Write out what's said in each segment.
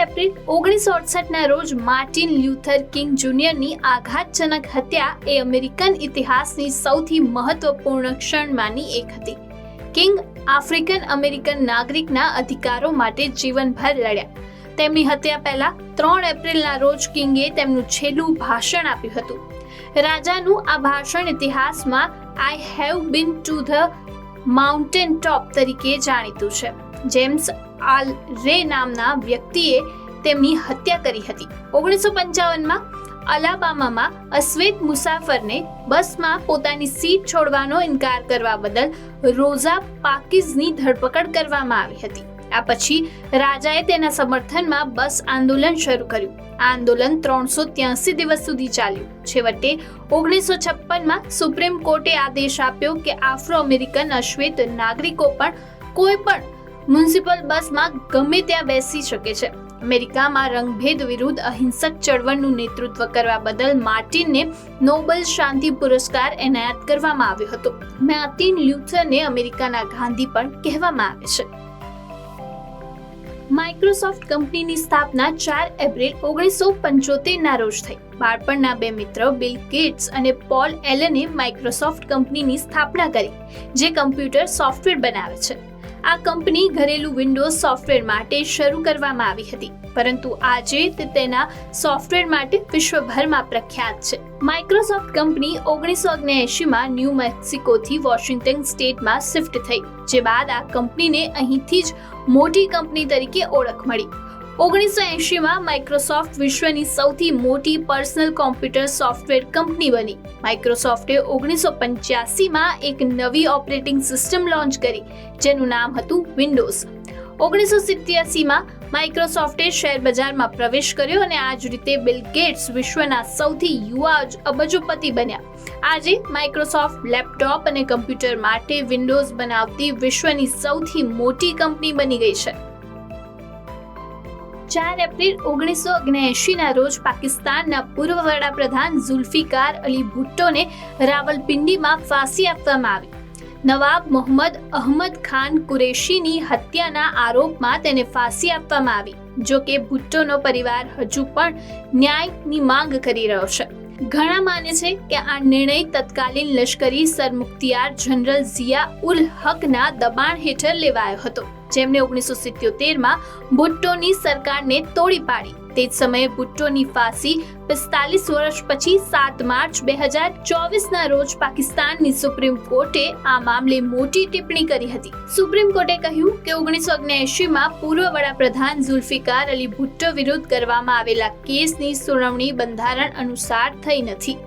April 1968ના રોજ Martin Luther king જુનિયરની આઘાતજનક હત્યા એ American ઇતિહાસની સૌથી મહત્વપૂર્ણ ક્ષણમાંની એક હતી. કિંગ આફ્રિકન અમેરિકન નાગરિકના અધિકારો માટે જીવનભર લડ્યા. તેમની હત્યા પહેલા 3 એપ્રિલના રોજ કિંગે તેમનું છેલ્લું ભાષણ આપ્યું હતું. રાજાનું આ ભાષણ ઇતિહાસમાં I have been to the mountain top તરીકે જાણીતું છે. જેમ્સ આલ રે નામના વ્યક્તિએ તેમની હત્યા કરી હતી. 1955માં અલાબામામાં અશ્વેત મુસાફરને બસમાં પોતાની સીટ છોડવાનો ઇનકાર કરવા બદલ રોઝા પાર્કીઝની ધરપકડ કરવામાં આવી હતી. આ પછી રાજાએ તેના સમર્થનમાં બસ આંદોલન શરૂ કર્યું. આ આંદોલન 383 દિવસ સુધી ચાલ્યું. છેવટે 1956માં સુપ્રીમ કોર્ટે આદેશ આપ્યો કે આફ્રો અમેરિકન અશ્વેત નાગરિકો પણ કોઈ પણ મ્યુનિસિપલ બસમાં ગમે ત્યાં બેસી શકે છે. અમેરિકામાં રંગભેદ વિરુદ્ધ અહિંસક ચળવળનું નેતૃત્વ કરવા બદલ માર્ટિનને નોબેલ શાંતિ પુરસ્કાર એનાયત કરવામાં આવ્યો હતો. માર્ટિન લ્યુથરને અમેરિકાના ગાંધી પણ કહેવામાં આવે છે. માઇક્રોસોફ્ટ કંપનીની સ્થાપના 4 એપ્રિલ 1975ના રોજ થઈ. બાળપણના 2 મિત્ર બિલ ગેટ્સ અને પોલ એલને માઇક્રોસોફ્ટ કંપનીની સ્થાપના કરી, જે કમ્પ્યુટર સોફ્ટવેર બનાવે છે. આ કંપની ઘરેલું વિન્ડોઝ સોફ્ટવેર માટે શરૂ કરવામાં આવી હતી, પરંતુ આજે તે તેના સોફ્ટવેર માટે વિશ્વભરમાં પ્રખ્યાત છે. માઇક્રોસોફ્ટ કંપની 1979માં ન્યૂ મેક્સિકોથી વોશિંગ્ટન સ્ટેટમાં શિફ્ટ થઈ, જે બાદ આ કંપનીને અહીંથી જ મોટી કંપની તરીકે ઓળખ મળી. 1980માં માઇક્રોસોફ્ટ વિશ્વની સૌથી મોટી પર્સનલ કોમ્પ્યુટર સોફ્ટવેર કંપની બની. માઇક્રોસોફ્ટે 1985માં એક નવી ઓપરેટિંગ સિસ્ટમ લોન્ચ કરી, જેનું નામ હતું વિન્ડોઝ. 1987માં માઇક્રોસોફ્ટે શેર બજારમાં પ્રવેશ કર્યો અને આ જ રીતે બિલ ગેટ્સ વિશ્વના સૌથી યુવા અબજોપતિ બન્યા. આજે માઇક્રોસોફ્ટ લેપટોપ અને કમ્પ્યુટર માટે વિન્ડોઝ બનાવતી વિશ્વની સૌથી મોટી કંપની બની ગઈ છે. 4 એપ્રિલ 1979ના રોજ પાકિસ્તાનના પૂર્વ વડાપ્રધાન ઝુલ્ફિકાર અલી ભુટ્ટોને રાવલપિંડીમાં ફાંસી આપવામાં આવી. નવાબ મોહમ્મદ અહમદ ખાન કુરેશીની હત્યાના આરોપમાં તેને ફાંસી આપવામાં આવી. જો કે ભુટ્ટોનો પરિવાર હજુ પણ ન્યાયની માંગ કરી રહ્યો છે. ઘણા માને છે કે આ નિર્ણય તત્કાલીન લશ્કરી સરમુખત્યાર જનરલ ઝિયા ઉલ હકના દબાણ હેઠળ લેવાયો હતો, જેમણે 1977માં ભુટ્ટોની સરકારને તોડી પાડી. તે જ સમયે ભુટ્ટોની ફાંસી 45 વર્ષ પછી 7 માર્ચ 2024ના રોજ પાકિસ્તાનની સુપ્રીમ કોર્ટે આ મામલે મોટી ટિપ્પણી કરી હતી. સુપ્રીમ કોર્ટે કહ્યું કે 1979માં પૂર્વ વડાપ્રધાન ઝુલ્ફિકાર અલી ભુટ્ટો વિરુદ્ધ કરવામાં આવેલા કેસની સુનાવણી બંધારણ અનુસાર થઈ નથી.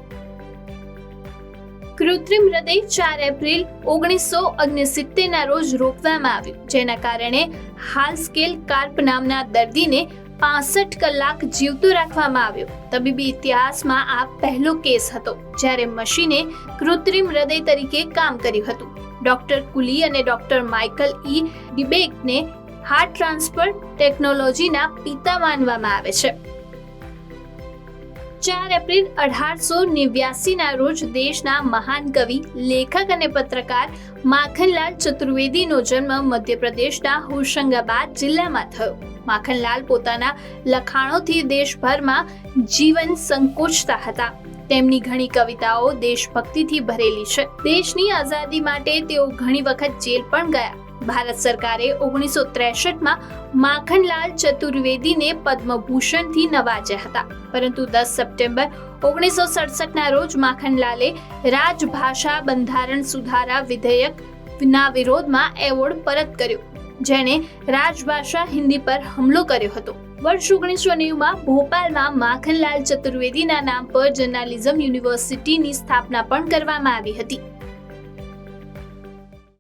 કૃત્રિમ હૃદય 4 એપ્રિલ 1969ના રોજ રોપવામાં આવ્યું, જેના કારણે હાલસ્કેલ કાર્પ નામના દર્દીને 65 કલાક જીવતો રાખવામાં આવ્યો. તબીબી ઇતિહાસમાં આ પહેલો કેસ હતો જ્યારે મશીને કૃત્રિમ હૃદય તરીકે કામ કર્યું હતું. ડોક્ટર કુલી અને ડોક્ટર માઇકલ ઈ ડિબેકને હાર્ટ ટ્રાન્સફર ટેકનોલોજીના પિતા માનવામાં આવે છે. 4 એપ્રિલ 1889ના રોજ દેશના મહાન કવિ, લેખક અને પત્રકાર માખનલાલ ચતુર્વેદીનો જન્મ મધ્યપ્રદેશના હોશંગાબાદ જિલ્લામાં થયો. માખનલાલ પોતાના લખાણોથી દેશભરમાં જીવન સંકોચતા હતા. તેમની ઘણી કવિતાઓ દેશભક્તિથી ભરેલી છે. દેશની આઝાદી માટે તેઓ ઘણી વખત જેલ પણ ગયા. ભારત સરકારે 1963માં માખનલાલ ચતુર્વેદીને પદ્મભૂષણથી નવાજ્યા હતા, પરંતુ 10 સપ્ટેમ્બર 1967ના રોજ માખનલાલે રાજભાષા બંધારણ સુધારા વિધેયકના વિરોધમાં એવોર્ડ પરત કર્યો, જેણે રાજભાષા હિન્દી પર હુમલો કર્યો હતો. વર્ષ 1990માં ભોપાલમાં માખનલાલ ચતુર્વેદીના નામ પર જર્નાલિઝમ યુનિવર્સિટીની સ્થાપના પણ કરવામાં આવી હતી.